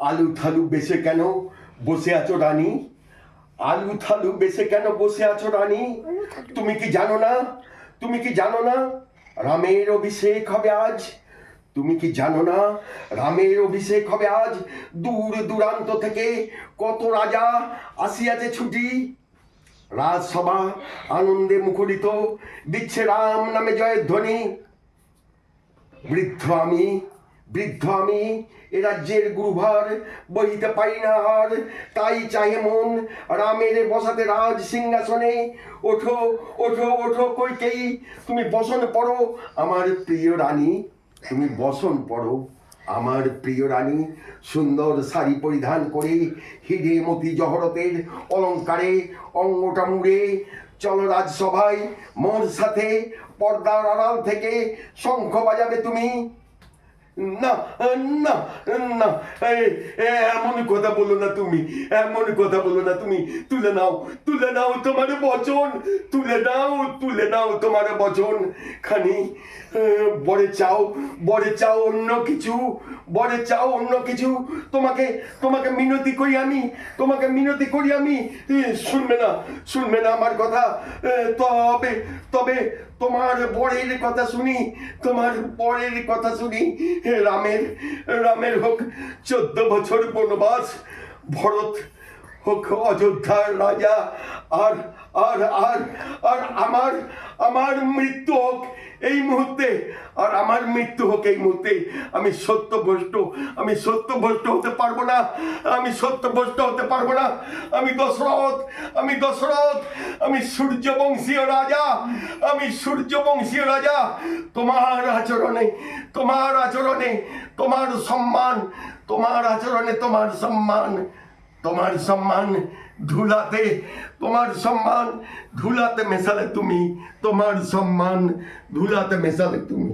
আলু থালু বেছে কেন বসে আছো রানী? আলু থালু বেছে কেন বসে আছো রানী? তুমি কি জানো না? তুমি কি জানো না রামের অভিষেক হবে আজ? তুমি কি জানো না রামের অভিষেক হবে আজ? দূর দূরান্ত থেকে কত রাজা আসিয়াছে ছুটি। রাজসভা আনন্দে মুখরিত, দিচ্ছে রাম নামে জয়ের ধ্বনি। বৃদ্ধ আমি এ রাজ্যের গুরুভার বহিতে পারি না আর, তাই চাহে মন রামের বসাতে রাজ সিংহাসনে। ওঠো ওঠো ওঠো কইকেয়ী, তুমি বসন পড়ো আমার প্রিয় রানী, তুমি বসন পড়ো আমার প্রিয় রানী। সুন্দর শাড়ি পরিধান করে হিরে মতি জহরতের অলঙ্কারে অঙ্গটা মুড়ে চলো রাজসভায় মোর সাথে। পর্দার আড়াল থেকে শঙ্খ বাজাবে তুমি। না না না, এমন কথা বলো না তুমি, এমন কথা বলো না তুমি। তুলে নাও, তুলে নাও তোমার বচন, তুলে নাও তোমার বচন খানি। বরে চাও অন্য কিছু, বরে চাও অন্য কিছু। তোমাকে মিনতি করি আমি, তোমাকে মিনতি করি আমি। শুনবে না আমার কথা। তবে তবে তোমার বরের কথা শুনি, তোমার বরের কথা শুনি। রামের হোক 14 বছর বনবাস, ভরত হোক অযোধ্যার রাজা, আর আর আর আর আমার মৃত্যু হোক এই মুহূর্তে, আর আমার মৃত্যু হোক এই মুহূর্তে। আমি সত্যভ্রষ্ট হতে পারবো না, আমি সত্যভ্রষ্ট হতে পারবো না। আমি দশরথ, আমি সূর্যবংশীয় রাজা, আমি সূর্যবংশীয় রাজা। তোমার আচরণে তোমার সম্মান, তোমার আচরণে তোমার সম্মান ধুলাতে, তোমার সম্মান ধুলাতে মেশালে তুমি, তোমার সম্মান ধুলাতে মেশালে তুমি।